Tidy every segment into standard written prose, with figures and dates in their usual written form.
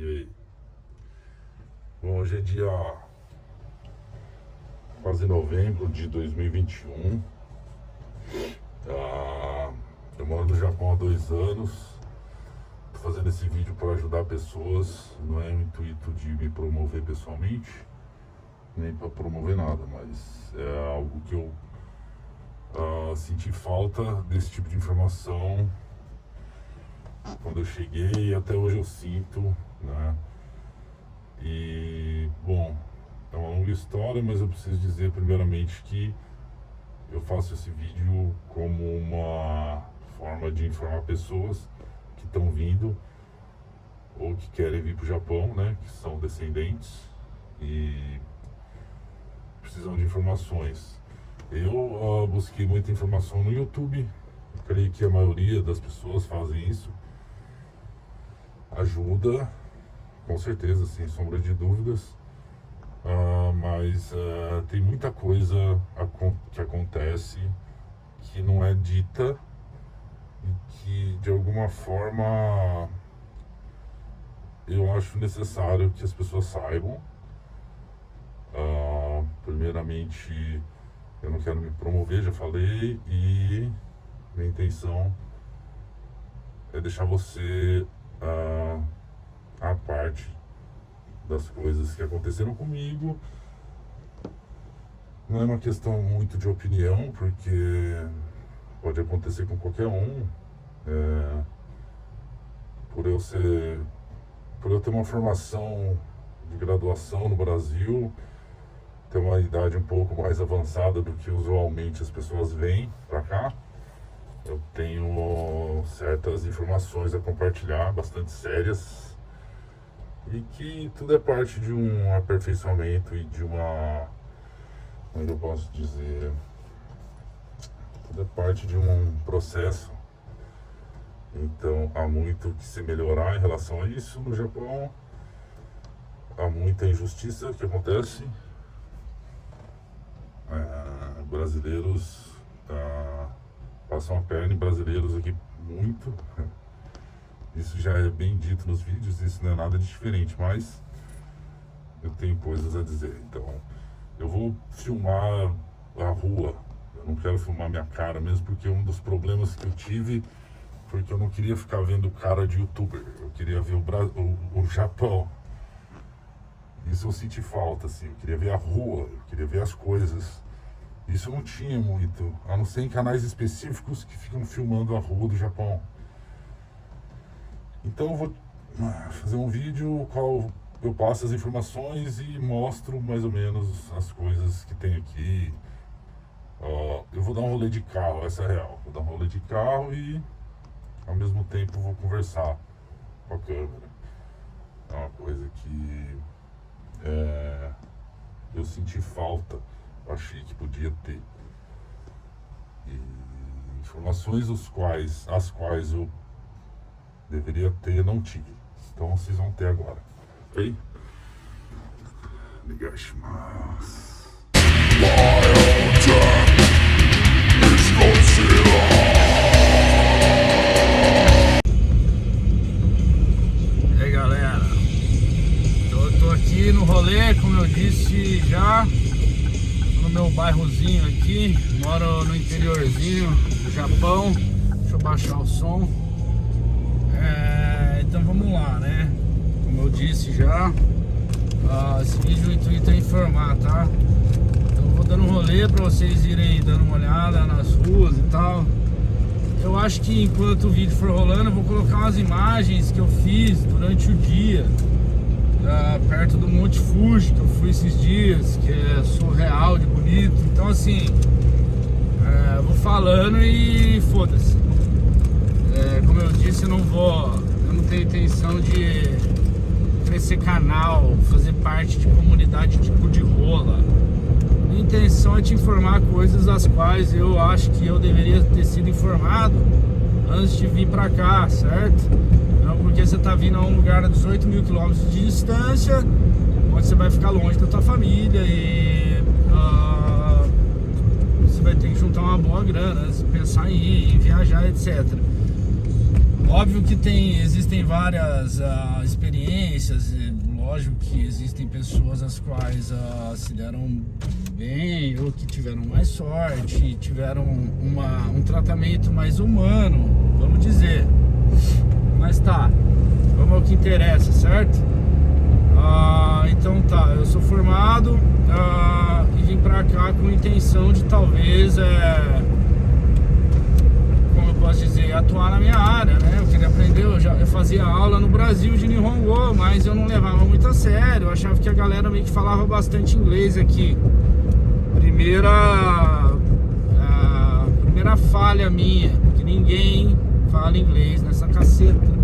E aí? Bom, hoje é dia quase novembro de 2021. Eu moro no Japão há 2 anos. Tô fazendo esse vídeo para ajudar pessoas. Não é o intuito de me promover pessoalmente, nem para promover nada, mas é algo que eu senti falta desse tipo de informação quando eu cheguei, e até hoje eu sinto, né? E, bom, é uma longa história, mas eu preciso dizer primeiramente que eu faço esse vídeo como uma forma de informar pessoas que estão vindo ou que querem vir para o Japão, né? Que são descendentes e precisam de informações. Eu busquei muita informação no YouTube. Eu creio que a maioria das pessoas fazem isso. Ajuda, com certeza, sem sombra de dúvidas. Mas tem muita coisa que acontece que não é dita e que de alguma forma eu acho necessário que as pessoas saibam. Primeiramente, eu não quero me promover, já falei, e minha intenção é deixar você a parte das coisas que aconteceram comigo. Não é uma questão muito de opinião, porque pode acontecer com qualquer um. Por eu ter uma formação de graduação no Brasil, ter uma idade um pouco mais avançada do que usualmente as pessoas vêm pra cá, eu tenho certas informações a compartilhar, bastante sérias, e que tudo é parte de um aperfeiçoamento e de uma, como eu posso dizer, tudo é parte de um processo. Então há muito que se melhorar em relação a isso no Japão. Há muita injustiça que acontece. Brasileiros passam a perna em brasileiros aqui muito. Isso já é bem dito nos vídeos, isso não é nada de diferente, mas eu tenho coisas a dizer. Então eu vou filmar a rua, eu não quero filmar minha cara mesmo, porque um dos problemas que eu tive foi que eu não queria ficar vendo cara de youtuber, eu queria ver o Japão. Isso eu senti falta, assim, eu queria ver a rua, eu queria ver as coisas. Isso não tinha muito, a não ser em canais específicos que ficam filmando a rua do Japão. Então eu vou fazer um vídeo no qual eu passo as informações e mostro mais ou menos as coisas que tem aqui. Eu vou dar um rolê de carro, essa é a real. Vou dar um rolê de carro e ao mesmo tempo vou conversar com a câmera. É uma coisa que eu senti falta. Achei que podia ter. E informações as quais eu deveria ter, não tive. Então vocês vão ter agora. Ok? Ligashimasu. E aí, galera, eu tô aqui no rolê, como eu disse já, no meu bairrozinho aqui, moro no interiorzinho do Japão. Deixa eu baixar o som. Então vamos lá, né? Como eu disse já, esse vídeo o intuito é informar, tá? Então eu vou dando um rolê pra vocês irem dando uma olhada nas ruas e tal. Eu acho que enquanto o vídeo for rolando, eu vou colocar umas imagens que eu fiz durante o dia, perto do Monte Fuji, que eu fui esses dias, que é surreal de bonito. Então assim, eu vou falando e foda-se. Como eu disse, eu não tenho intenção de crescer canal, fazer parte de comunidade tipo de rola. Minha intenção é te informar coisas das quais eu acho que eu deveria ter sido informado antes de vir pra cá, certo? Não porque você tá vindo a um lugar a 18 mil quilômetros de distância, onde você vai ficar longe da tua família e você vai ter que juntar uma boa grana, pensar em ir, em viajar, etc. Óbvio que existem várias experiências, lógico que existem pessoas as quais se deram bem ou que tiveram mais sorte, tiveram um tratamento mais humano, vamos dizer. Mas tá, vamos ao que interessa, certo? Então tá, eu sou formado e vim pra cá com a intenção de talvez, como eu posso dizer, atuar na minha área, né? Eu queria aprender, eu fazia aula no Brasil de Nihongo, mas eu não levava muito a sério, eu achava que a galera meio que falava bastante inglês aqui. Primeira falha minha, que ninguém fala inglês nessa caceta.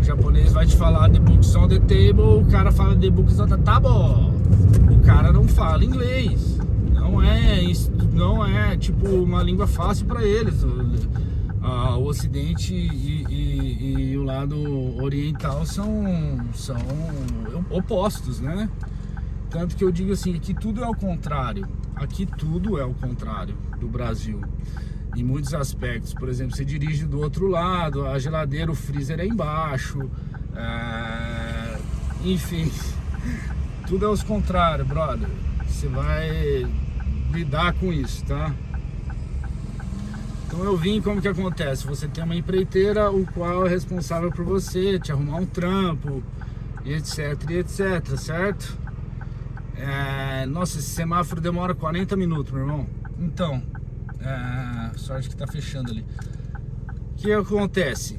O japonês vai te falar the books on the table, o cara fala the books on the table. O cara não fala inglês. Não é tipo uma língua fácil para eles. O Ocidente e o lado oriental são opostos, né? Tanto que eu digo assim, aqui tudo é ao contrário. Aqui tudo é ao contrário do Brasil. Em muitos aspectos, por exemplo, você dirige do outro lado, a geladeira, o freezer é embaixo, enfim, tudo é aos contrários, brother. Você vai lidar com isso, tá? Então eu vim, como que acontece? Você tem uma empreiteira, o qual é responsável por você, te arrumar um trampo, e etc, certo? Nossa, esse semáforo demora 40 minutos, meu irmão. Então, sorte que tá fechando ali. O que acontece?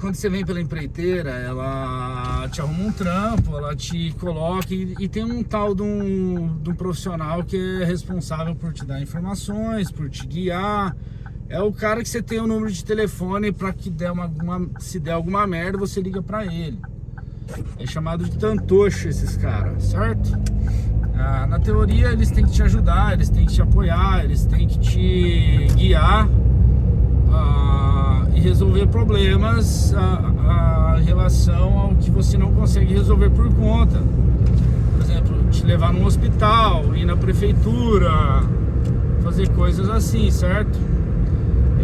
Quando você vem pela empreiteira, ela te arruma um trampo, ela te coloca e tem um tal de um profissional que é responsável por te dar informações, por te guiar. É o cara que você tem o número de telefone para que se der alguma merda, você liga para ele. É chamado de tantoshi esses caras, certo? Na teoria eles têm que te ajudar, eles têm que te apoiar, eles têm que te guiar e resolver problemas em relação ao que você não consegue resolver por conta. Por exemplo, te levar num hospital, ir na prefeitura, fazer coisas assim, certo?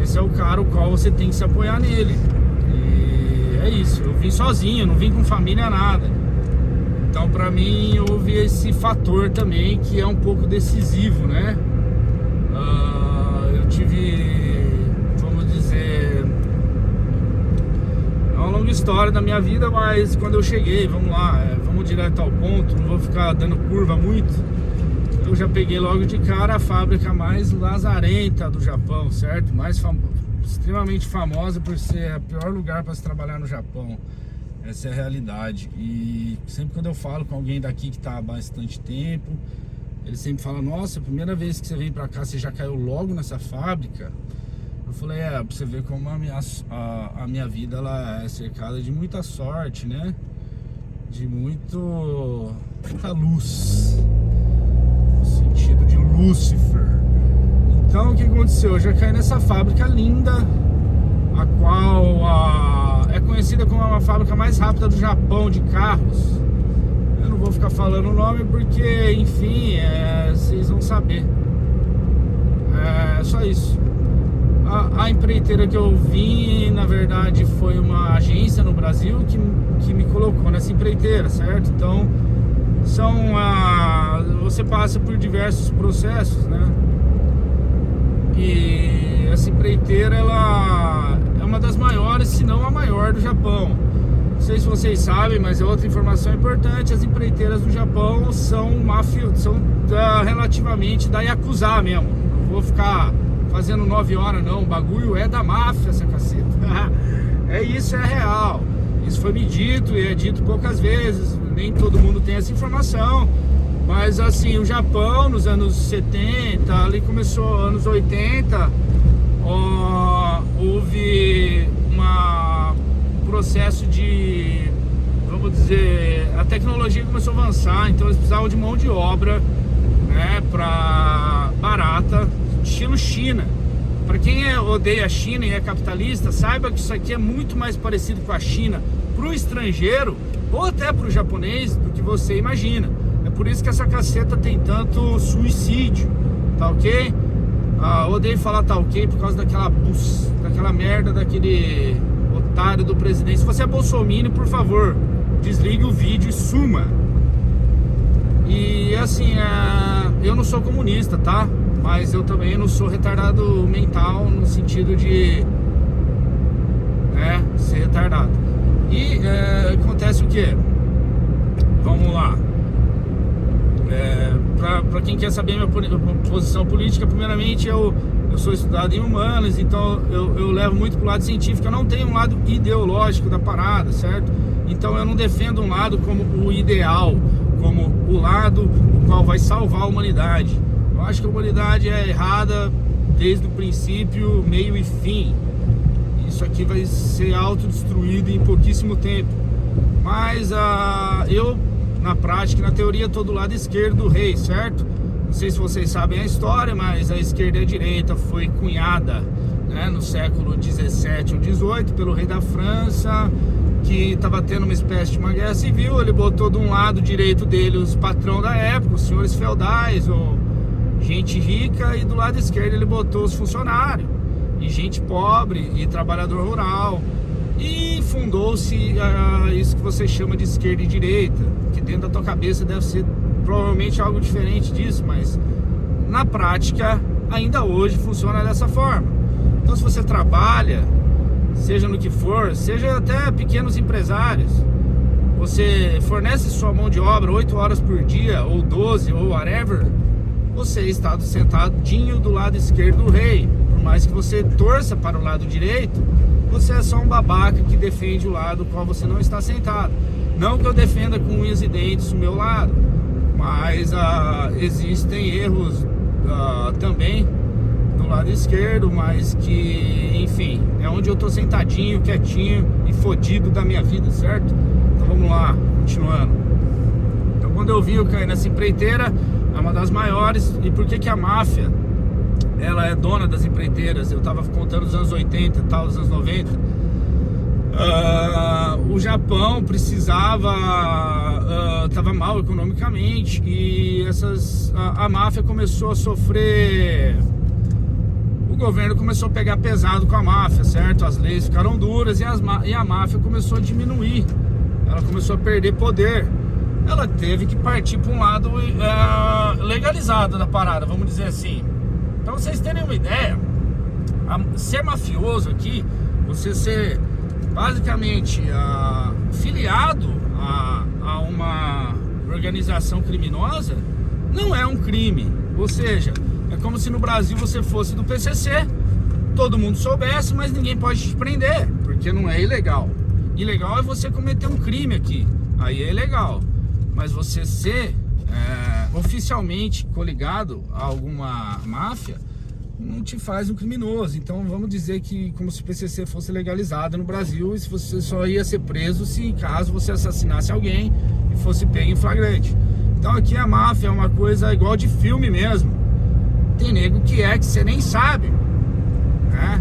Esse é o cara o qual você tem que se apoiar nele. E é isso, eu vim sozinho, não vim com família, nada. Então pra mim houve esse fator também que é um pouco decisivo, né? Eu tive, vamos dizer, é uma longa história da minha vida, mas quando eu cheguei, vamos lá, vamos direto ao ponto, não vou ficar dando curva muito. Eu já peguei logo de cara a fábrica mais lazarenta do Japão, certo? Extremamente famosa por ser o pior lugar para se trabalhar no Japão. Essa é a realidade. E sempre quando eu falo com alguém daqui que está há bastante tempo, ele sempre fala: nossa, a primeira vez que você vem pra cá, você já caiu logo nessa fábrica? Eu falei: pra você ver como a minha vida ela é cercada de muita sorte, né? De muita luz, no sentido de Lúcifer. Então o que aconteceu? Eu já caí nessa fábrica linda, a qual é conhecida como a fábrica mais rápida do Japão de carros. Eu não vou ficar falando o nome porque, enfim, vocês vão saber. É só isso. A empreiteira que eu vim, na verdade, foi uma agência no Brasil que me colocou nessa empreiteira, certo? Então, você passa por diversos processos, né? E essa empreiteira, ela é uma das maiores, se não a maior do Japão. Não sei se vocês sabem, mas é outra informação importante: as empreiteiras do Japão são relativamente da Yakuza mesmo. Não vou ficar fazendo 9 horas não, o bagulho é da máfia, essa caceta. Isso é real. Isso foi me dito e é dito poucas vezes, nem todo mundo tem essa informação. Mas assim, o Japão nos anos 70, ali começou anos 80, houve um processo de, vamos dizer, a tecnologia começou a avançar, então eles precisavam de mão de obra, né, barata, estilo China. Para quem odeia a China e é capitalista, saiba que isso aqui é muito mais parecido com a China para o estrangeiro ou até para o japonês do que você imagina. É por isso que essa caceta tem tanto suicídio, tá ok? Odeio falar tá ok por causa daquela merda, daquele otário do presidente. Se você é bolsominion, por favor, desligue o vídeo e suma. E assim, eu não sou comunista, tá? Mas eu também não sou retardado mental no sentido de ser retardado. E acontece o que? Vamos lá. Para quem quer saber minha posição política, primeiramente eu sou estudado em humanas, então eu levo muito pro lado científico. Eu não tenho um lado ideológico da parada, certo? Então eu não defendo um lado como o ideal, como o lado o qual vai salvar a humanidade. Eu acho que a humanidade é errada desde o princípio, meio e fim. Isso aqui vai ser autodestruído em pouquíssimo tempo. Mas eu, na prática, na teoria, tô do lado esquerdo do rei, certo? Não sei se vocês sabem a história, mas a esquerda e a direita foi cunhada, né, no século 17 ou 18 pelo rei da França, que estava tendo uma espécie de uma guerra civil. Ele botou de um lado direito dele os patrão da época, os senhores feudais ou gente rica, e do lado esquerdo ele botou os funcionários e gente pobre e trabalhador rural. E fundou-se isso que você chama de esquerda e direita, que dentro da tua cabeça deve ser provavelmente algo diferente disso, mas na prática ainda hoje funciona dessa forma. Então, se você trabalha, seja no que for, seja até pequenos empresários, você fornece sua mão de obra 8 horas por dia, ou 12, ou whatever, você está sentadinho do lado esquerdo do rei. Por mais que você torça para o lado direito, você é só um babaca que defende o lado qual você não está sentado. Não que eu defenda com unhas e dentes o meu lado, mas existem erros também do lado esquerdo, mas que, enfim, é onde eu tô sentadinho, quietinho e fodido da minha vida, certo? Então vamos lá, continuando. Então, quando eu vi eu cair nessa empreiteira, é uma das maiores. E por que a máfia, ela é dona das empreiteiras? Eu tava contando os anos 80 e tal, os anos 90. O Japão precisava, tava mal economicamente, e a máfia começou a sofrer. O governo começou a pegar pesado com a máfia, certo? As leis ficaram duras e a máfia começou a diminuir. Ela começou a perder poder. Ela teve que partir para um lado legalizado da parada, vamos dizer assim. Então, vocês terem uma ideia, ser mafioso aqui, você ser basicamente filiado a uma organização criminosa, não é um crime. Ou seja, é como se no Brasil você fosse do PCC, todo mundo soubesse, mas ninguém pode te prender, porque não é ilegal. Ilegal é você cometer um crime aqui, aí é ilegal. Mas você ser oficialmente coligado a alguma máfia não te faz um criminoso. Então vamos dizer que como se o PCC fosse legalizado no Brasil, e se você só ia ser preso se caso você assassinasse alguém e fosse pego em flagrante. Então aqui a máfia é uma coisa igual de filme mesmo. Tem nego que você nem sabe, né?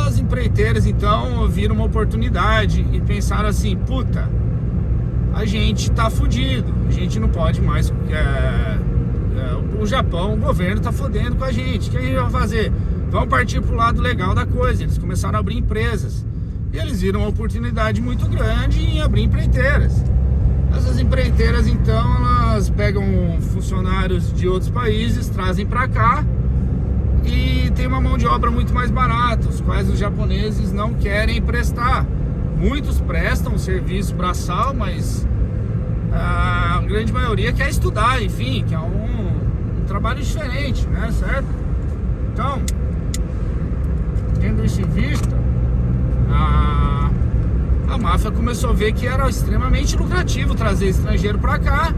As empreiteiras então viram uma oportunidade e pensaram assim: puta, a gente tá fudido, a gente não pode mais. O Japão, o governo tá fodendo com a gente. O que a gente vai fazer? Vamos partir pro lado legal da coisa. Eles começaram a abrir empresas e eles viram uma oportunidade muito grande em abrir empreiteiras. Essas empreiteiras então, elas pegam funcionários de outros países, trazem para cá e tem uma mão de obra muito mais barata, os quais os japoneses não querem prestar. Muitos prestam serviço braçal, mas a grande maioria quer estudar, enfim, que é um trabalho diferente, né, certo? Então, tendo isso em vista, a máfia começou a ver que era extremamente lucrativo trazer estrangeiro para cá,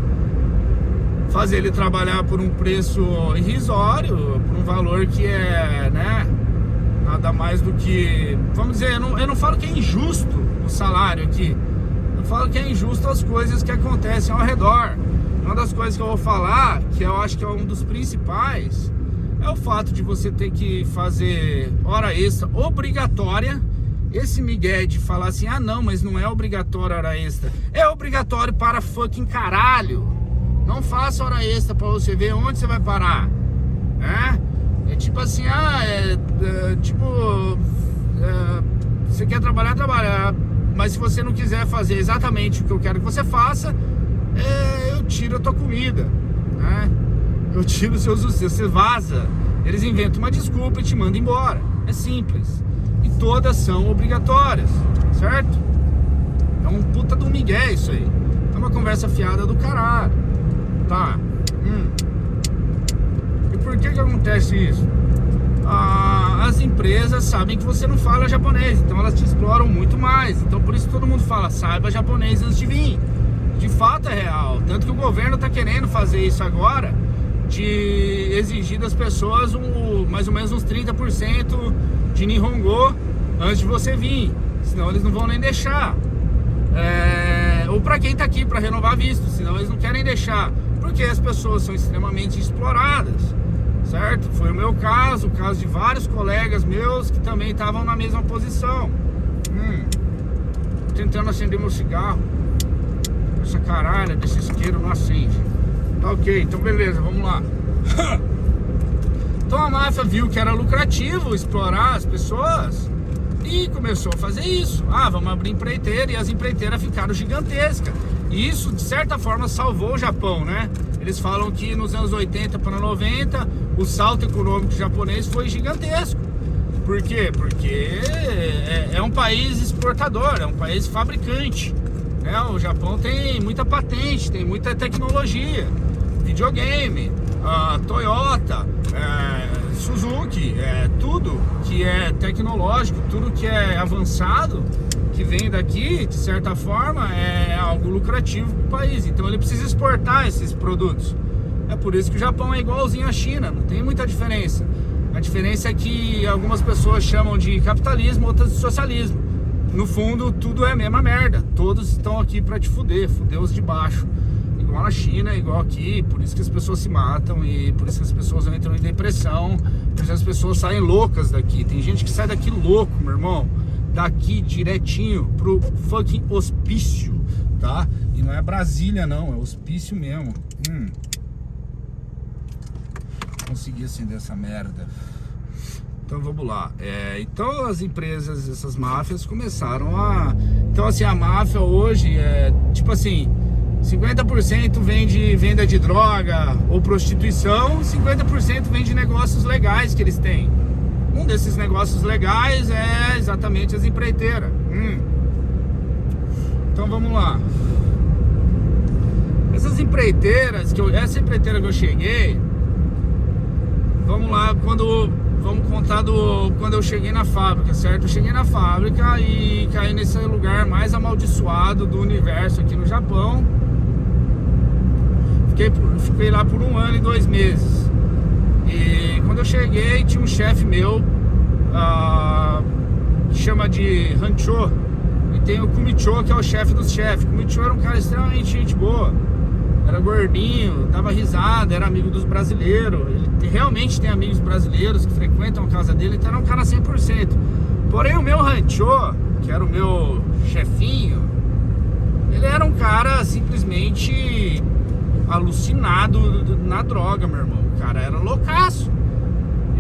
fazer ele trabalhar por um preço irrisório, por um valor que é, né, nada mais do que, vamos dizer, eu não falo que é injusto o salário aqui, eu falo que é injusto as coisas que acontecem ao redor. Uma das coisas que eu vou falar, que eu acho que é um dos principais, é o fato de você ter que fazer hora extra obrigatória. Esse migué de falar assim: ah não, mas não é obrigatório hora extra. É obrigatório para fucking caralho. Não faça hora extra para você ver onde você vai parar, né? É tipo assim, você quer trabalhar, mas se você não quiser fazer exatamente o que eu quero que você faça, eu tiro a tua comida, né? Eu tiro os seus, você vaza. Eles inventam uma desculpa e te mandam embora. É simples. E todas são obrigatórias, certo? É um puta do migué isso aí. É uma conversa fiada do caralho. Tá. E por que acontece isso? As empresas sabem que você não fala japonês, então elas te exploram muito mais. Então por isso todo mundo fala, saiba japonês antes de vir. De fato é real. Tanto que o governo tá querendo fazer isso agora, de exigir das pessoas mais ou menos uns 30% de Nihongo antes de você vir. Senão eles não vão nem deixar. Ou pra quem tá aqui pra renovar visto, senão eles não querem deixar. Porque as pessoas são extremamente exploradas, certo? Foi o meu caso, o caso de vários colegas meus que também estavam na mesma posição. Tô tentando acender meu cigarro. Essa caralho desse isqueiro não acende. Tá ok, então beleza, vamos lá. Então a máfia viu que era lucrativo explorar as pessoas e começou a fazer isso. Vamos abrir empreiteira, e as empreiteiras ficaram gigantescas. E isso, de certa forma, salvou o Japão, né? Eles falam que nos anos 80 para 90, o salto econômico japonês foi gigantesco. Por quê? Porque é um país exportador, é um país fabricante. O Japão tem muita patente, tem muita tecnologia, videogame, Toyota, Suzuki, tudo que é tecnológico, tudo que é avançado, que vem daqui, de certa forma, é algo lucrativo para o país. Então ele precisa exportar esses produtos. É por isso que o Japão é igualzinho à China, não tem muita diferença. A diferença é que algumas pessoas chamam de capitalismo, outras de socialismo. No fundo, tudo é a mesma merda. Todos estão aqui pra te fuder os de baixo. Igual na China, igual aqui. Por isso que as pessoas se matam e por isso que as pessoas entram em depressão. Por isso que as pessoas saem loucas daqui. Tem gente que sai daqui louco, meu irmão. Daqui direitinho pro fucking hospício, tá? E não é Brasília não, é hospício mesmo. Consegui acender essa merda. Então vamos lá. Então as empresas, essas máfias começaram a... Então assim, a máfia hoje tipo assim, 50% vem de venda de droga ou prostituição, 50% vem de negócios legais que eles têm. Um desses negócios legais é exatamente as empreiteiras. Então vamos lá. Essas empreiteiras, essa empreiteira que eu cheguei, vamos lá, vamos contar quando eu cheguei na fábrica, certo? Eu cheguei na fábrica e caí nesse lugar mais amaldiçoado do universo aqui no Japão. Fiquei lá por 1 ano e 2 meses. E quando eu cheguei, tinha um chefe meu que chama de Hancho. E tem o Kumicho, que é o chefe dos chefes. O Kumicho era um cara extremamente gente boa. Era gordinho, dava risada, era amigo dos brasileiros. Ele realmente tem amigos brasileiros que frequentam a casa dele, então era um cara 100%. Porém o meu Hancho, que era o meu chefinho, ele era um cara simplesmente alucinado na droga, meu irmão. O cara era loucaço.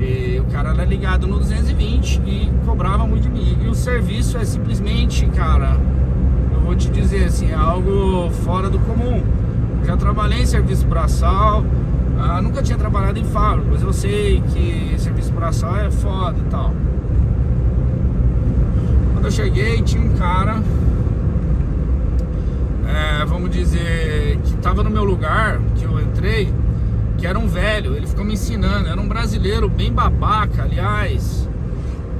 E o cara era ligado no 220 e cobrava muito de mim. E o serviço é simplesmente, cara, eu vou te dizer assim, é algo fora do comum. Já trabalhei em serviço braçal, nunca tinha trabalhado em fábrica, mas eu sei que serviço braçal é foda e tal. Quando eu cheguei, tinha um cara, vamos dizer, que estava no meu lugar, que eu entrei, que era um velho, ele ficou me ensinando, era um brasileiro bem babaca, aliás,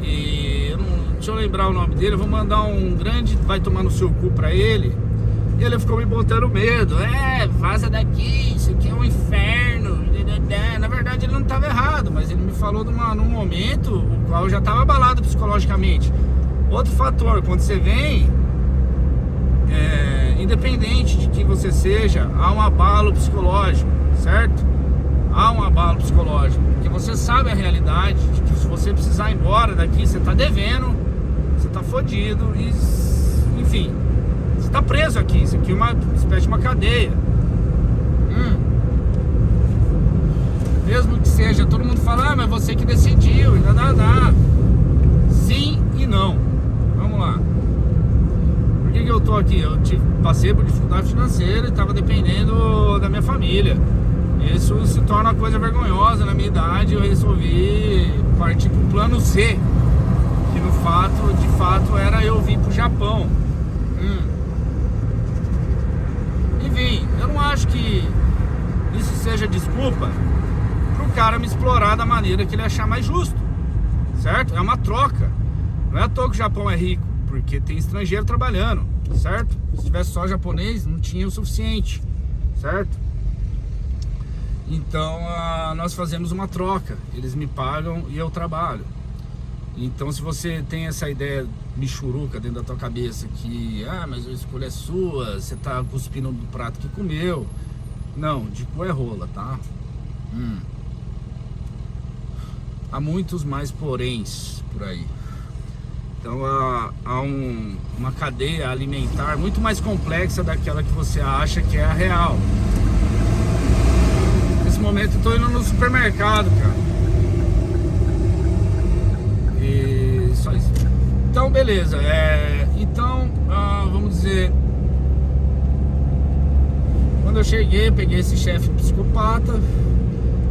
e deixa eu lembrar o nome dele, eu vou mandar um grande vai tomar no seu cu pra ele. E ele ficou me botando medo, vaza daqui, isso aqui é um inferno. Na verdade ele não estava errado, mas ele me falou num momento o qual eu já estava abalado psicologicamente. Outro fator, quando você vem, independente de quem você seja, há um abalo psicológico, certo? Há um abalo psicológico, porque você sabe a realidade de que se você precisar ir embora daqui, você está devendo, você está fodido, e enfim, você está preso aqui, isso aqui é uma espécie de uma cadeia. Mesmo seja, todo mundo fala, mas você que decidiu, e nada. Sim e não. Vamos lá. Por que eu tô aqui? Eu passei por dificuldade financeira e estava dependendo da minha família. Isso se torna uma coisa vergonhosa na minha idade. Eu resolvi partir para o plano C, que de fato era eu vir pro Japão. Enfim, eu não acho que isso seja desculpa pro cara me explorar da maneira que ele achar mais justo, certo? É uma troca. Não é à toa que o Japão é rico, porque tem estrangeiro trabalhando, certo? Se tivesse só japonês, não tinha o suficiente, certo? Então nós fazemos uma troca. Eles me pagam e eu trabalho. Então, se você tem essa ideia michuruca dentro da tua cabeça que, mas a escolha é sua, você tá cuspindo do prato que comeu. Não, de cu é rola, tá? Há muitos mais poréns por aí. Então, há uma cadeia alimentar muito mais complexa daquela que você acha que é a real. Nesse momento, eu tô indo no supermercado, cara. Só isso. Então, beleza. Vamos dizer, quando eu cheguei, peguei esse chefe psicopata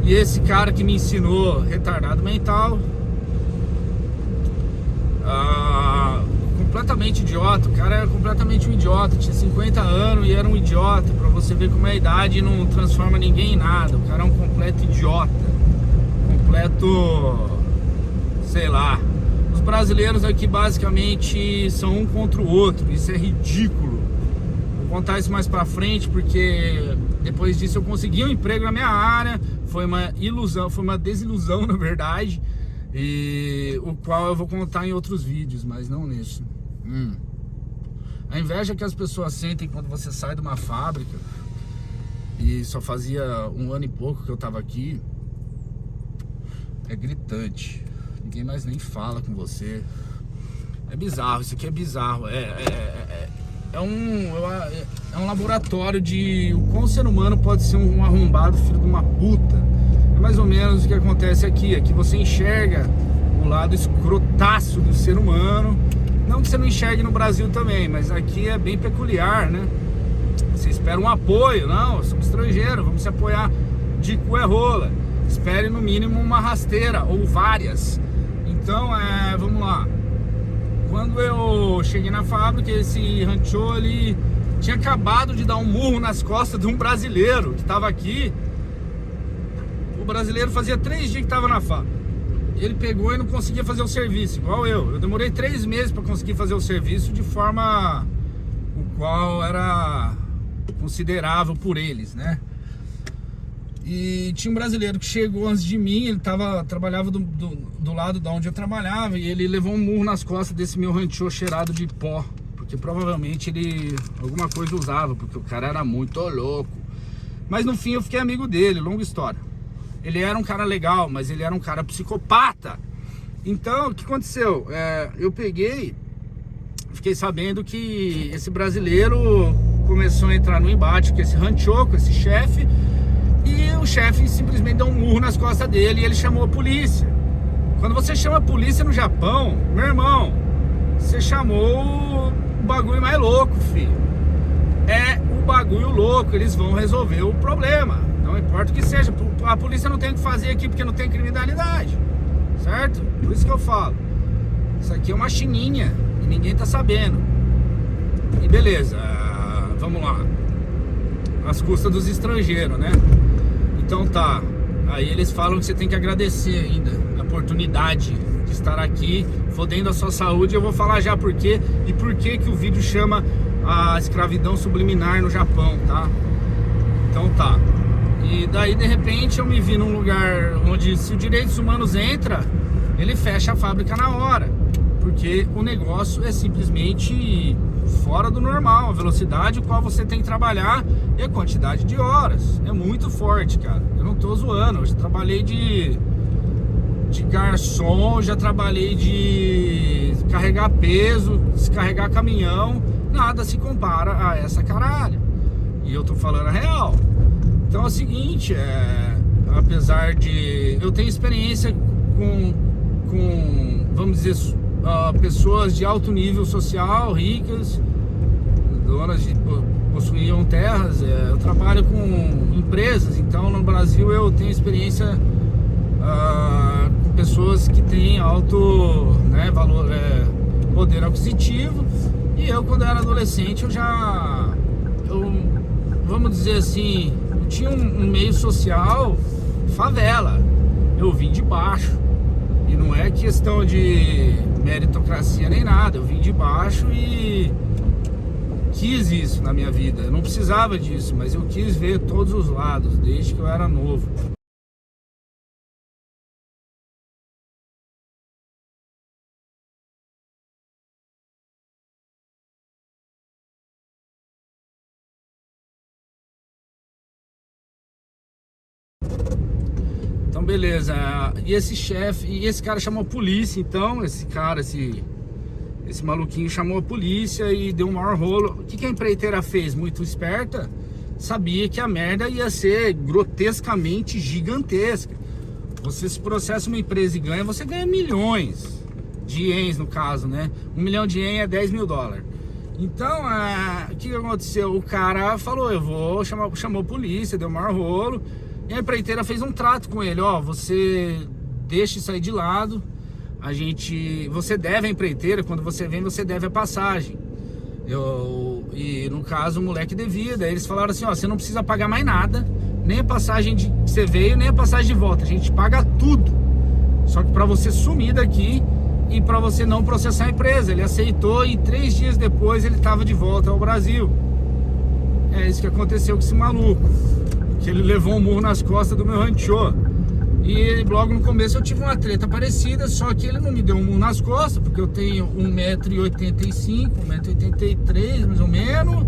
e esse cara que me ensinou retardado mental, completamente idiota. O cara era completamente um idiota, tinha 50 anos e era um idiota. Pra você ver como a idade não transforma ninguém em nada. O cara é um completo idiota, completo, sei lá. Os brasileiros aqui basicamente são um contra o outro. Isso é ridículo. Vou contar isso mais pra frente, porque depois disso eu consegui um emprego na minha área. Foi uma ilusão, foi uma desilusão na verdade, e o qual eu vou contar em outros vídeos, mas não nesse. A inveja que as pessoas sentem quando você sai de uma fábrica, e só fazia 1 ano e pouco que eu tava aqui, é gritante. Ninguém mais nem fala com você. É bizarro, isso aqui é bizarro. É um laboratório de o quão o ser humano pode ser um arrombado, filho de uma puta. É mais ou menos o que acontece aqui. Aqui você enxerga o lado escrotaço do ser humano. Não que você não enxergue no Brasil também, mas aqui é bem peculiar, né? Você espera um apoio. Não, somos estrangeiros, vamos se apoiar de cu é rola. Espere no mínimo uma rasteira ou várias. Então, vamos lá. Quando eu cheguei na fábrica, esse rancho ali tinha acabado de dar um murro nas costas de um brasileiro que estava aqui. O brasileiro fazia 3 dias que estava na fábrica. Ele pegou e não conseguia fazer o serviço, igual eu. Eu demorei 3 meses para conseguir fazer o serviço de forma o qual era considerável por eles, né? E tinha um brasileiro que chegou antes de mim, ele trabalhava do lado de onde eu trabalhava, e ele levou um murro nas costas desse meu rancho cheirado de pó, porque provavelmente ele alguma coisa usava, porque o cara era muito louco. Mas no fim eu fiquei amigo dele, longa história. Ele era um cara legal, mas ele era um cara psicopata. Então, o que aconteceu? Eu fiquei sabendo que esse brasileiro começou a entrar no embate com esse rancho, com esse chefe. E o chefe simplesmente deu um murro nas costas dele e ele chamou a polícia. Quando você chama a polícia no Japão, meu irmão, você chamou o bagulho mais louco, filho. É o bagulho louco, eles vão resolver o problema. Não importa o que seja, a polícia não tem o que fazer aqui porque não tem criminalidade, certo? Por isso que eu falo, isso aqui é uma chininha e ninguém tá sabendo. E beleza, vamos lá. Às custas dos estrangeiros, né? Então tá, aí eles falam que você tem que agradecer ainda a oportunidade de estar aqui, fodendo a sua saúde. Eu vou falar já por quê e por que que o vídeo chama a escravidão subliminar no Japão, tá? Então tá. E daí de repente eu me vi num lugar onde se o direitos humanos entra, ele fecha a fábrica na hora, porque o negócio é simplesmente fora do normal, a velocidade com qual você tem que trabalhar e a quantidade de horas é muito forte, cara. Eu não tô zoando, eu já trabalhei de garçom, já trabalhei de carregar peso, descarregar caminhão, nada se compara a essa caralho. E eu tô falando a real. Então é o seguinte, apesar de eu ter experiência com vamos dizer, pessoas de alto nível social, ricas, donas de possuíam terras. Eu trabalho com empresas, então no Brasil eu tenho experiência com pessoas que têm alto, né, valor, poder aquisitivo. E eu, quando era adolescente, vamos dizer assim, eu tinha um meio social favela. Eu vim de baixo. E não é questão de meritocracia nem nada. Eu vim de baixo e quis isso na minha vida. Eu não precisava disso, mas eu quis ver todos os lados, desde que eu era novo. Então beleza, e esse cara chamou a polícia. Então esse maluquinho chamou a polícia e deu um maior rolo. O que a empreiteira fez? Muito esperta, sabia que a merda ia ser grotescamente gigantesca. Você se processa uma empresa e ganha, você ganha milhões de ienes, no caso, né? 1 milhão de ienes é 10 mil dólares. Então, o que aconteceu? O cara falou, chamou a polícia, deu um maior rolo. E a empreiteira fez um trato com ele, você deixa isso aí de lado, você deve a empreiteira, quando você vem, você deve a passagem. E no caso o moleque devia, daí eles falaram assim, você não precisa pagar mais nada, nem a passagem que você veio, nem a passagem de volta, a gente paga tudo. Só que para você sumir daqui e para você não processar a empresa. Ele aceitou e 3 dias depois ele estava de volta ao Brasil. É isso que aconteceu com esse maluco, que ele levou um murro nas costas do meu rancho. E logo no começo eu tive uma treta parecida, só que ele não me deu um murro nas costas, porque eu tenho 1,85 m, 1,83 m mais ou menos,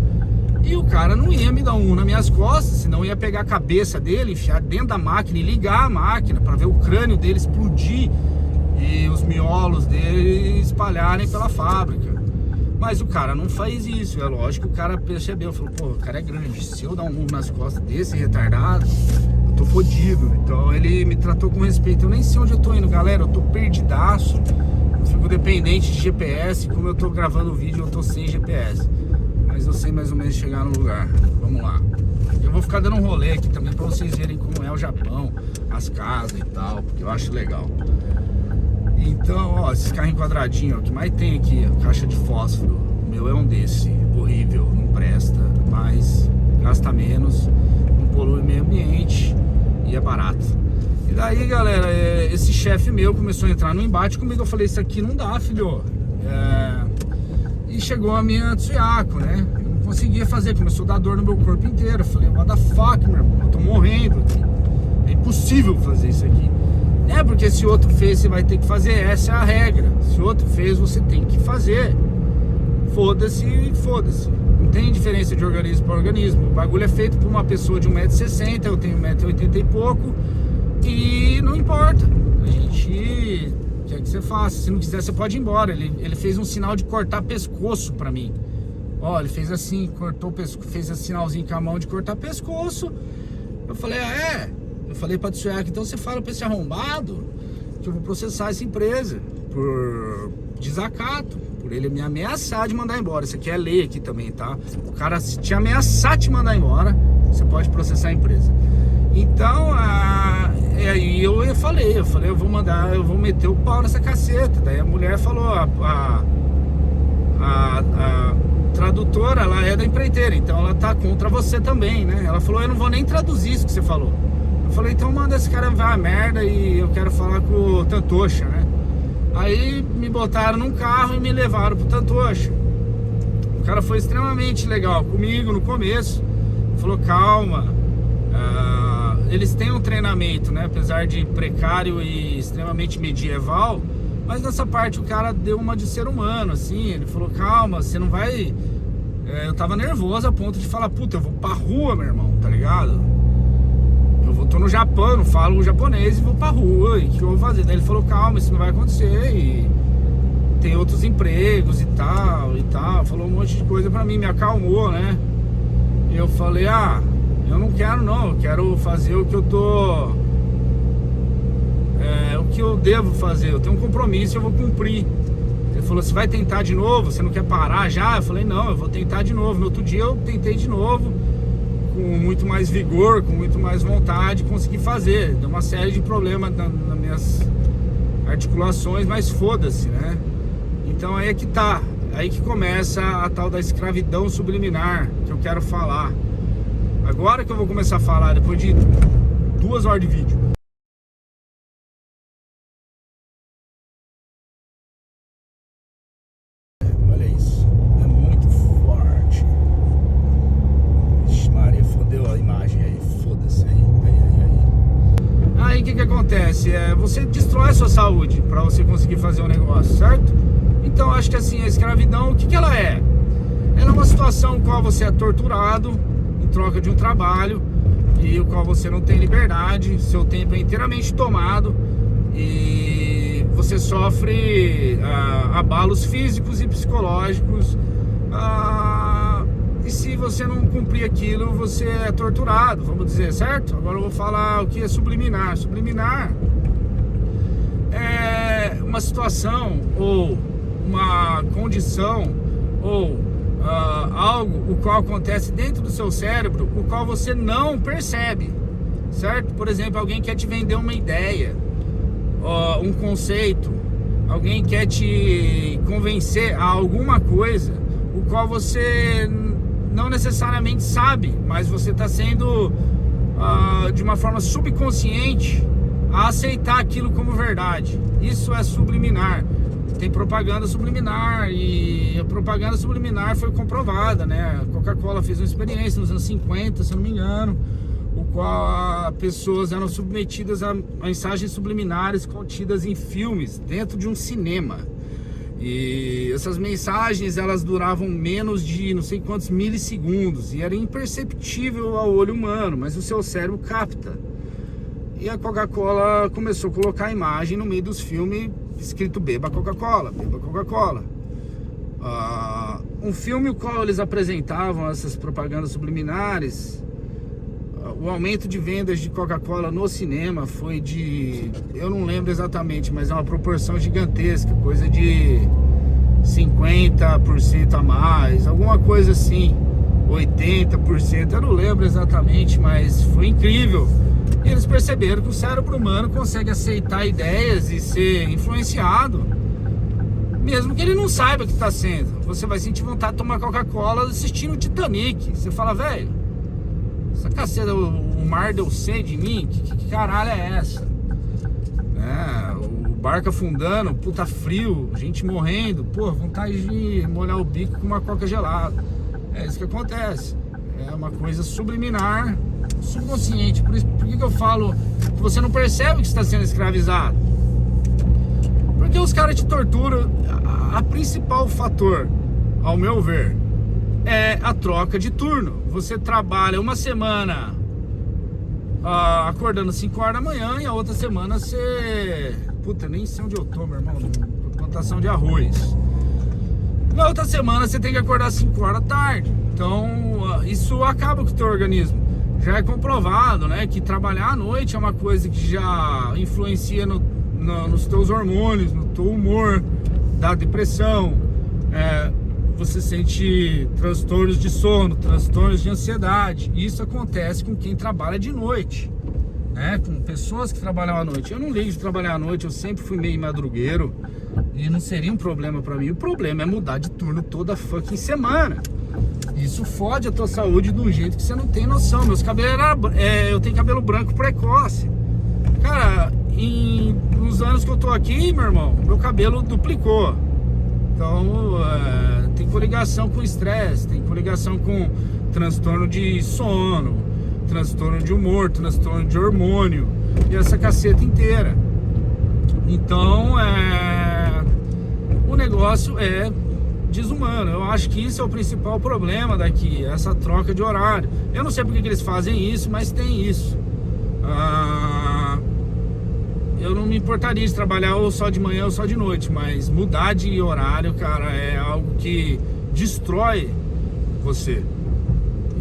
e o cara não ia me dar um murro nas minhas costas, senão ia pegar a cabeça dele, enfiar dentro da máquina e ligar a máquina para ver o crânio dele explodir e os miolos dele espalharem pela fábrica. Mas o cara não faz isso. É lógico que o cara percebeu, falou, pô, o cara é grande, se eu dar um murro nas costas desse retardado, eu tô fodido. Então ele me tratou com respeito. Eu nem sei onde eu tô indo, galera, eu tô perdidaço, eu fico dependente de GPS. Como eu tô gravando o vídeo, eu tô sem GPS, mas eu sei mais ou menos chegar no lugar. Vamos lá. Eu vou ficar dando um rolê aqui também pra vocês verem como é o Japão, as casas e tal, porque eu acho legal. Então, esses carrinhos quadradinhos, o que mais tem aqui, caixa de fósforo. O meu é um desse, horrível, não presta, mas gasta menos, não polui o meio ambiente e é barato. E daí, galera, esse chefe meu começou a entrar no embate comigo. Eu falei, isso aqui não dá, filho. E chegou a minha Tsuyako, né? Eu não conseguia fazer, começou a dar dor no meu corpo inteiro. Eu falei, what the fuck, meu irmão, eu tô morrendo aqui. É impossível fazer isso aqui. Porque se outro fez, você vai ter que fazer. Essa é a regra. Se outro fez, você tem que fazer. Foda-se, foda-se. Não tem diferença de organismo para organismo. O bagulho é feito por uma pessoa de 1,60 m, eu tenho 1,80 m e pouco. E não importa. A gente quer que você faça. Se não quiser, você pode ir embora. Ele fez um sinal de cortar pescoço pra mim. Ele fez assim, cortou o pescoço, fez esse sinalzinho com a mão de cortar pescoço. Eu falei, Eu falei pra Tsuyako, então você fala pra esse arrombado que eu vou processar essa empresa por desacato, por ele me ameaçar de mandar embora. Isso aqui é lei aqui também, tá? O cara, se te ameaçar de mandar embora, você pode processar a empresa. Então, aí eu falei, eu vou meter o pau nessa caceta. Daí a mulher falou, a tradutora, ela é da empreiteira, então ela tá contra você também, né? Ela falou, eu não vou nem traduzir isso que você falou. Eu falei, então manda esse cara ver a merda e eu quero falar com o Tantosha, né? Aí me botaram num carro e me levaram pro Tantosha. O cara foi extremamente legal comigo no começo. Falou, calma, eles têm um treinamento, né? Apesar de precário e extremamente medieval, mas nessa parte o cara deu uma de ser humano, assim. Ele falou, calma, você não vai... eu tava nervoso a ponto de falar, puta, eu vou pra rua, meu irmão, tá ligado? Tô no Japão, não falo japonês e vou pra rua, e o que eu vou fazer? Daí ele falou, calma, isso não vai acontecer, e tem outros empregos e tal, falou um monte de coisa pra mim, me acalmou, né? E eu falei, eu não quero não, eu quero fazer o que eu tô o que eu devo fazer. Eu tenho um compromisso, eu vou cumprir. Ele falou, você vai tentar de novo? Você não quer parar já? Eu falei, não, eu vou tentar de novo. No outro dia eu tentei de novo, com muito mais vigor, com muito mais vontade, consegui fazer. Deu uma série de problemas nas minhas articulações, mas foda-se, né? Então aí é que tá, aí que começa a tal da escravidão subliminar que eu quero falar. Agora que eu vou começar a falar, depois de 2 horas de vídeo. Olha isso, é muito forte. Vixe Maria, fodeu a imagem aí, foda-se aí. Aí o que acontece? Você destrói a sua saúde para você conseguir fazer um negócio, certo? Então acho que assim, a escravidão, o que ela é? Ela é uma situação em qual você é torturado em troca de um trabalho e o qual você não tem liberdade, seu tempo é inteiramente tomado e você sofre abalos físicos e psicológicos, e se você não cumprir aquilo, você é torturado, vamos dizer, certo? Agora eu vou falar o que é subliminar. Subliminar é uma situação ou uma condição ou algo o qual acontece dentro do seu cérebro, o qual você não percebe, certo? Por exemplo, alguém quer te vender uma ideia, um conceito, alguém quer te convencer a alguma coisa, o qual você não necessariamente sabe, mas você está sendo de uma forma subconsciente a aceitar aquilo como verdade. Isso é subliminar. Tem propaganda subliminar e a propaganda subliminar foi comprovada, né? A Coca-Cola fez uma experiência nos anos 50, se eu não me engano, o qual pessoas eram submetidas a mensagens subliminares contidas em filmes dentro de um cinema. E essas mensagens, elas duravam menos de não sei quantos milissegundos e era imperceptível ao olho humano, mas o seu cérebro capta. E a Coca-Cola começou a colocar a imagem no meio dos filmes escrito beba Coca-Cola, beba Coca-Cola. Um filme o qual eles apresentavam essas propagandas subliminares, o aumento de vendas de Coca-Cola no cinema foi de, eu não lembro exatamente, mas é uma proporção gigantesca, coisa de 50% a mais, alguma coisa assim, 80%, eu não lembro exatamente, mas foi incrível. E eles perceberam que o cérebro humano consegue aceitar ideias e ser influenciado, mesmo que ele não saiba o que está sendo. Você vai sentir vontade de tomar Coca-Cola assistindo o Titanic. Você fala, velho, essa caceta, o mar deu sede em mim? Que caralho é essa? O barco afundando, puta frio, gente morrendo, pô, vontade de molhar o bico com uma coca gelada. É isso que acontece. É uma coisa subliminar, subconsciente. Por que eu falo que você não percebe que está sendo escravizado? Porque os caras te torturam. A principal fator, ao meu ver, é a troca de turno. Você trabalha uma semana acordando 5 horas da manhã e a outra semana você... Puta, nem sei onde eu tô, meu irmão. Plantação de arroz. Na outra semana você tem que acordar 5 horas da tarde. Então isso acaba com o teu organismo. Já é comprovado, né, que trabalhar à noite é uma coisa que já influencia nos teus hormônios, no teu humor, dá depressão, você sente transtornos de sono, transtornos de ansiedade. Isso acontece com quem trabalha de noite, né, com pessoas que trabalham à noite. Eu não ligo de trabalhar à noite, eu sempre fui meio madrugueiro e não seria um problema pra mim. O problema é mudar de turno toda fucking semana. Isso fode a tua saúde de um jeito que você não tem noção. Meus cabelos eu tenho cabelo branco precoce. Cara, nos anos que eu tô aqui, meu irmão, meu cabelo duplicou. Então, tem coligação com estresse, tem coligação com transtorno de sono, transtorno de humor, transtorno de hormônio e essa caceta inteira. Então, o negócio é desumano. Eu acho que isso é o principal problema daqui, essa troca de horário. Eu não sei porque que eles fazem isso, mas tem isso. Eu não me importaria de trabalhar ou só de manhã ou só de noite, mas mudar de horário, cara, é algo que destrói você.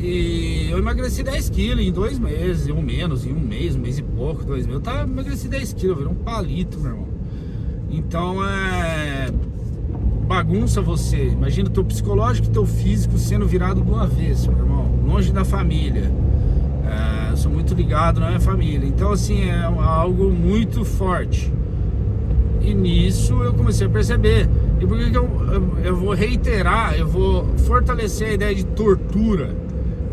E eu emagreci 10 quilos em 2 meses, ou menos, em um mês e pouco, 2 meses. Eu emagreci 10 quilos, eu virei um palito, meu irmão. Então bagunça você. Imagina o teu psicológico e o teu físico sendo virado do avesso, meu irmão. Longe da família. Eu sou muito ligado na minha família. Então, assim, é algo muito forte. E nisso eu comecei a perceber. E por que eu vou reiterar, eu vou fortalecer a ideia de tortura,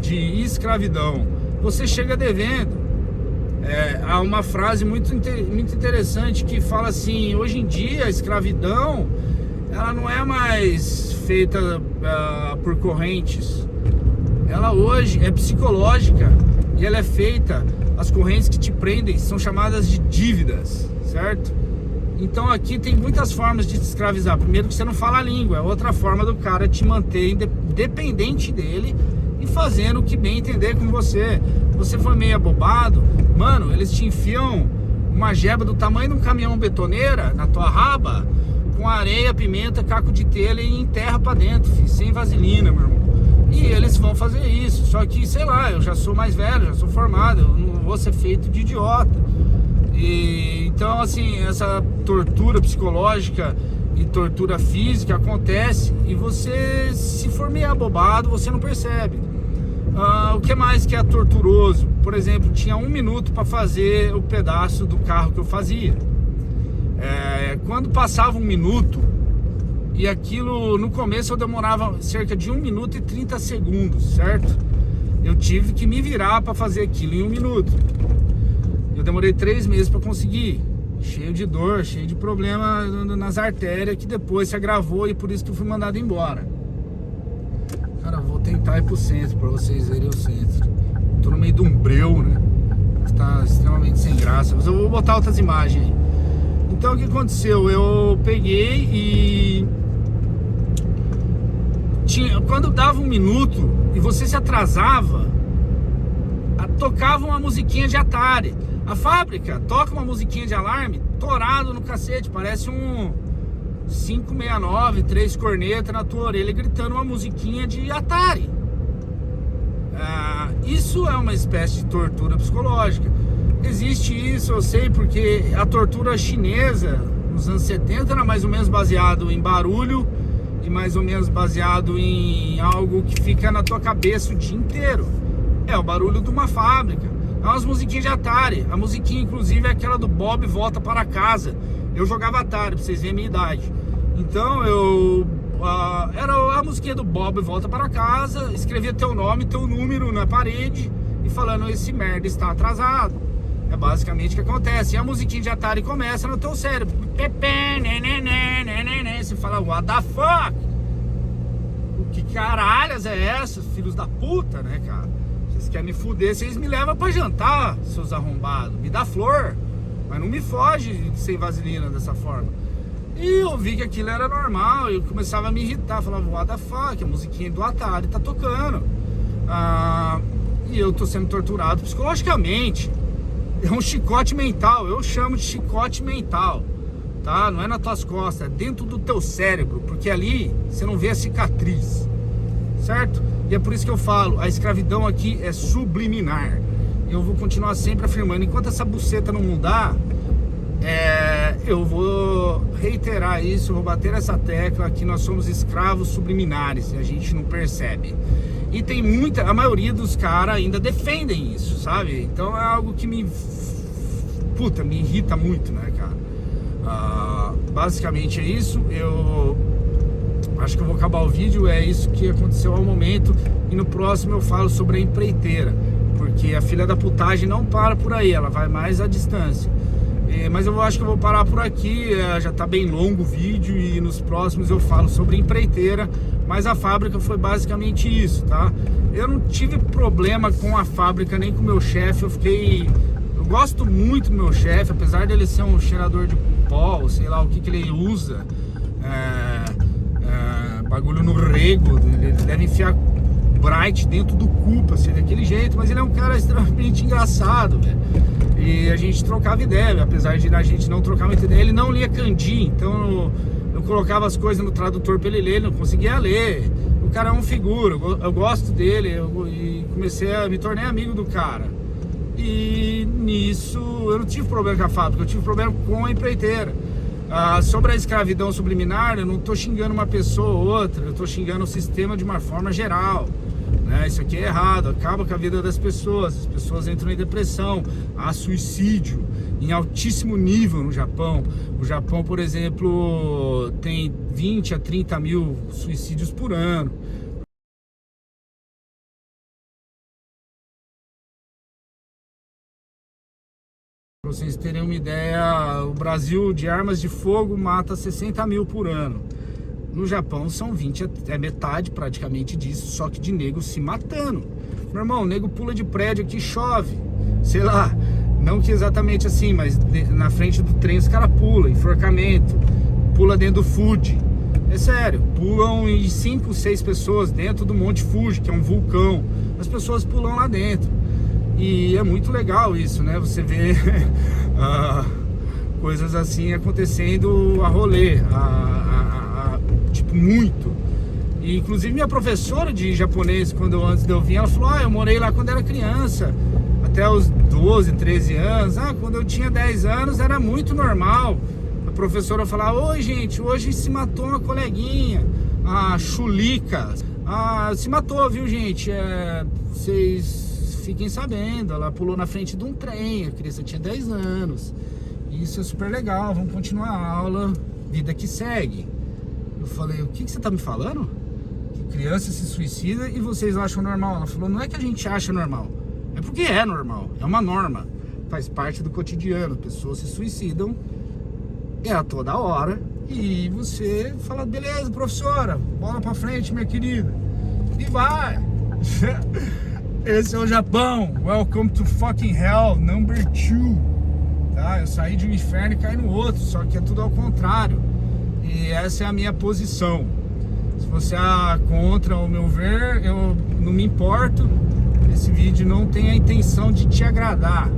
de escravidão? Você chega devendo. Há uma frase muito interessante que fala assim: hoje em dia a escravidão, ela não é mais feita por correntes. Ela hoje é psicológica e ela é feita, as correntes que te prendem são chamadas de dívidas, certo? Então aqui tem muitas formas de te escravizar. Primeiro, que você não fala a língua, é outra forma do cara te manter dependente dele e fazendo o que bem entender com você. Você foi meio abobado, mano, eles te enfiam uma jeba do tamanho de um caminhão betoneira na tua raba, com areia, pimenta, caco de telha e enterra pra dentro, filho, sem vaselina, meu irmão. E eles vão fazer isso. Só que, sei lá, eu já sou mais velho, já sou formado, eu não vou ser feito de idiota. E então, assim, essa tortura psicológica e tortura física acontece e você, se for meio abobado, você não percebe. O que mais que é torturoso? Por exemplo, tinha 1 minuto para fazer o pedaço do carro que eu fazia. Quando passava 1 minuto, e aquilo no começo eu demorava cerca de 1 minuto e 30 segundos, certo? Eu tive que me virar para fazer aquilo em 1 minuto. Eu demorei 3 meses para conseguir, cheio de dor, cheio de problema nas artérias, que depois se agravou e por isso que eu fui mandado embora. Cara, vou tentar ir pro centro para vocês verem o centro. Tô no meio de um breu, né? Tá extremamente sem graça, mas eu vou botar outras imagens aí. Então o que aconteceu? Eu peguei e quando dava 1 minuto e você se atrasava, tocava uma musiquinha de Atari. A fábrica toca uma musiquinha de alarme torado no cacete, parece um 569, 3 cornetas na tua orelha gritando uma musiquinha de Atari. Isso é uma espécie de tortura psicológica. Existe isso, eu sei, porque a tortura chinesa nos anos 70 era mais ou menos baseado em barulho e mais ou menos baseado em algo que fica na tua cabeça o dia inteiro. É o barulho de uma fábrica. É umas musiquinhas de Atari. A musiquinha, inclusive, é aquela do Bob Volta para Casa. Eu jogava Atari, pra vocês verem a minha idade. Então era a musiquinha do Bob Volta para Casa. Escrevia teu nome, teu número na parede e falando: esse merda está atrasado. É basicamente o que acontece. E a musiquinha de Atari começa no teu cérebro. Você fala: what the fuck? O que caralhas é essa? Filhos da puta, né, cara? Vocês querem me fuder, vocês me levam pra jantar, seus arrombados. Me dá flor, mas não me foge sem vaselina dessa forma. E eu vi que aquilo era normal. Eu começava a me irritar. Falava: what the fuck? A musiquinha do Atari tá tocando. E eu tô sendo torturado psicologicamente. É um chicote mental. Eu chamo de chicote mental, tá? Não é nas tuas costas, é dentro do teu cérebro, porque ali você não vê a cicatriz, certo? E é por isso que eu falo, a escravidão aqui é subliminar. Eu vou continuar sempre afirmando, enquanto essa buceta não mudar, eu vou reiterar isso, eu vou bater essa tecla que nós somos escravos subliminares e a gente não percebe. E tem a maioria dos caras ainda defendem isso, sabe? Então é algo que me irrita muito, né, cara? Basicamente é isso. Eu acho que eu vou acabar o vídeo, é isso que aconteceu ao momento. E no próximo eu falo sobre a empreiteira, porque a filha da putagem não para por aí, ela vai mais à distância. Mas eu acho que eu vou parar por aqui, já tá bem longo o vídeo, e nos próximos eu falo sobre empreiteira. Mas a fábrica foi basicamente isso, tá? Eu não tive problema com a fábrica, nem com o meu chefe. Eu gosto muito do meu chefe, apesar dele ser um cheirador de pó, sei lá o que ele usa, bagulho no rego, ele deve enfiar Bright dentro do cu pra ser daquele jeito, mas ele é um cara extremamente engraçado, velho. E a gente trocava ideia, apesar de a gente não trocar muita ideia. Ele não lia kanji, então eu colocava as coisas no tradutor pra ele ler, ele não conseguia ler. O cara é um figura, eu gosto dele, e me tornei amigo do cara. E nisso eu não tive problema com a fábrica, eu tive problema com a empreiteira. Sobre a escravidão subliminar, eu não estou xingando uma pessoa ou outra, eu estou xingando o sistema de uma forma geral, né? Isso aqui é errado, acaba com a vida das pessoas, as pessoas entram em depressão, há suicídio em altíssimo nível no Japão. O Japão, por exemplo, tem 20 a 30 mil suicídios por ano. Para vocês terem uma ideia, o Brasil de armas de fogo mata 60 mil por ano. No Japão são 20, é metade praticamente disso, só que de nego se matando. Meu irmão, o nego pula de prédio aqui, chove, sei lá, não que exatamente assim, mas na frente do trem os caras pulam, enforcamento, pula dentro do Fuji. É sério, pulam em 5, 6 pessoas dentro do Monte Fuji, que é um vulcão. As pessoas pulam lá dentro. E é muito legal isso, né? Você vê coisas assim acontecendo a rolê, tipo, muito. E, inclusive, minha professora de japonês, antes de eu vir, ela falou: eu morei lá quando era criança, até os 12, 13 anos. Quando eu tinha 10 anos era muito normal a professora falar: oi, gente, hoje se matou uma coleguinha, a Chulica. Se matou, viu, gente? Vocês fiquem sabendo, ela pulou na frente de um trem, a criança tinha 10 anos. Isso é super legal, vamos continuar a aula, vida que segue. Eu falei: o que você tá me falando? Que criança se suicida e vocês acham normal? Ela falou: não é que a gente acha normal, é porque é normal, é uma norma, faz parte do cotidiano, pessoas se suicidam a toda hora. E você fala: beleza, professora, bola pra frente, minha querida, e vai. Esse é o Japão. Welcome to fucking hell number 2. Tá? Eu saí de um inferno e caí no outro, só que é tudo ao contrário. E essa é a minha posição. Se você é contra o meu ver, eu não me importo. Esse vídeo não tem a intenção de te agradar,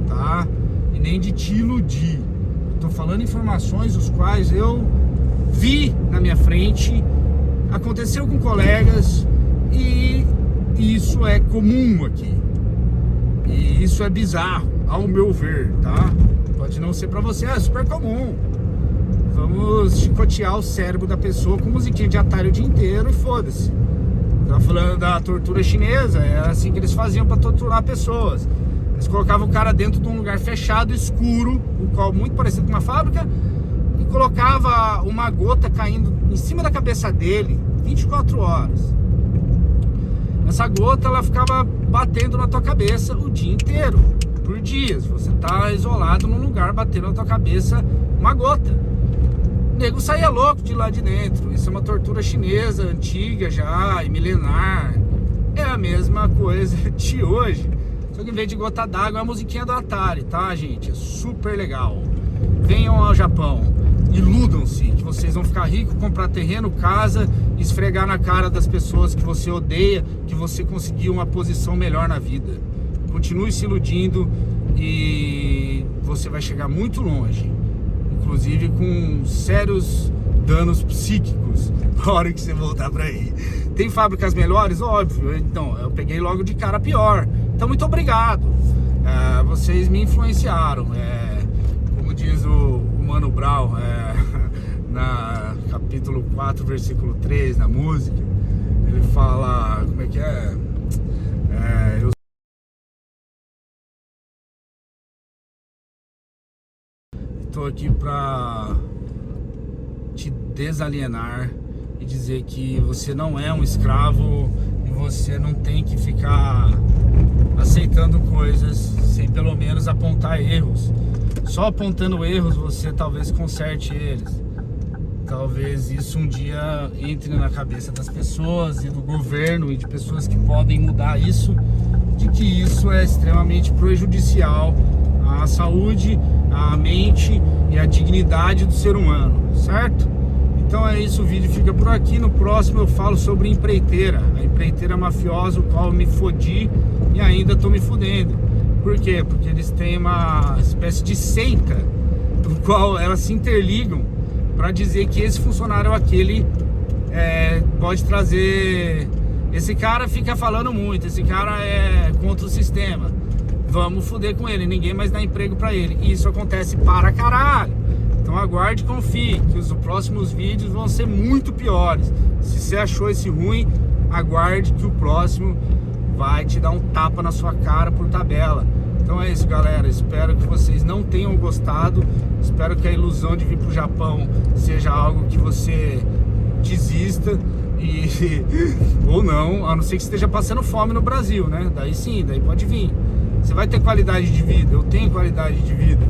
tá? E nem de te iludir. Eu tô falando informações os quais eu vi na minha frente, aconteceu com colegas, e isso é comum aqui. E isso é bizarro, ao meu ver, tá? Pode não ser pra você, é super comum. Vamos chicotear o cérebro da pessoa com musiquinha de Atari o dia inteiro e foda-se. Tava falando da tortura chinesa, era assim que eles faziam pra torturar pessoas. Eles colocavam o cara dentro de um lugar fechado, escuro, o qual muito parecido com uma fábrica, e colocava uma gota caindo em cima da cabeça dele 24 horas. Essa gota, ela ficava batendo na tua cabeça o dia inteiro, por dias. Você tá isolado num lugar, batendo na tua cabeça uma gota. O nego saía louco de lá de dentro. Isso é uma tortura chinesa, antiga já, e milenar. É a mesma coisa de hoje. Só que em vez de gota d'água, é a musiquinha do Atari, tá, gente? É super legal. Venham ao Japão. Iludam-se que vocês vão ficar ricos, comprar terreno, casa, esfregar na cara das pessoas que você odeia, que você conseguiu uma posição melhor na vida. Continue se iludindo e você vai chegar muito longe, inclusive com sérios danos psíquicos na hora que você voltar pra aí. Tem fábricas melhores? Óbvio. Então, eu peguei logo de cara pior. Então, muito obrigado. Vocês me influenciaram. Como diz o Mano Brown, na capítulo 4, versículo 3, na música, ele fala, como é que é? Eu estou aqui para te desalienar e dizer que você não é um escravo e você não tem que ficar aceitando coisas sem pelo menos apontar erros. Só apontando erros você talvez conserte eles. Talvez isso um dia entre na cabeça das pessoas e do governo e de pessoas que podem mudar isso, de que isso é extremamente prejudicial à saúde, à mente e à dignidade do ser humano, certo? Então é isso, o vídeo fica por aqui. No próximo eu falo sobre empreiteira, a empreiteira mafiosa, o qual eu me fodi e ainda tô me fudendo. Por quê? Porque eles têm uma espécie de seita, no qual elas se interligam para dizer que esse funcionário ou aquele pode trazer... Esse cara fica falando muito, esse cara é contra o sistema, vamos foder com ele, ninguém mais dá emprego pra ele. E isso acontece para caralho. Então aguarde e confie que os próximos vídeos vão ser muito piores. Se você achou esse ruim, aguarde que o próximo vai te dar um tapa na sua cara por tabela. Então é isso, galera, espero que vocês não tenham gostado. Espero que a ilusão de vir pro Japão seja algo que você desista. Ou não, a não ser que esteja passando fome no Brasil, né? Daí sim, daí pode vir. Você vai ter qualidade de vida, eu tenho qualidade de vida,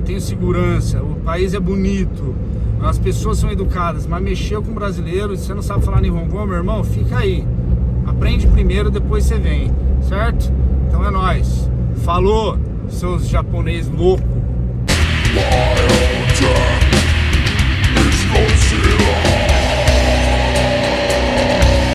tenho segurança, o país é bonito, as pessoas são educadas, mas mexeu com brasileiro, se você não sabe falar Nihongo, meu irmão, fica aí. Aprende primeiro, depois você vem, certo? Então é nóis. Falou, seus japonês loucos. My own death is Godzilla.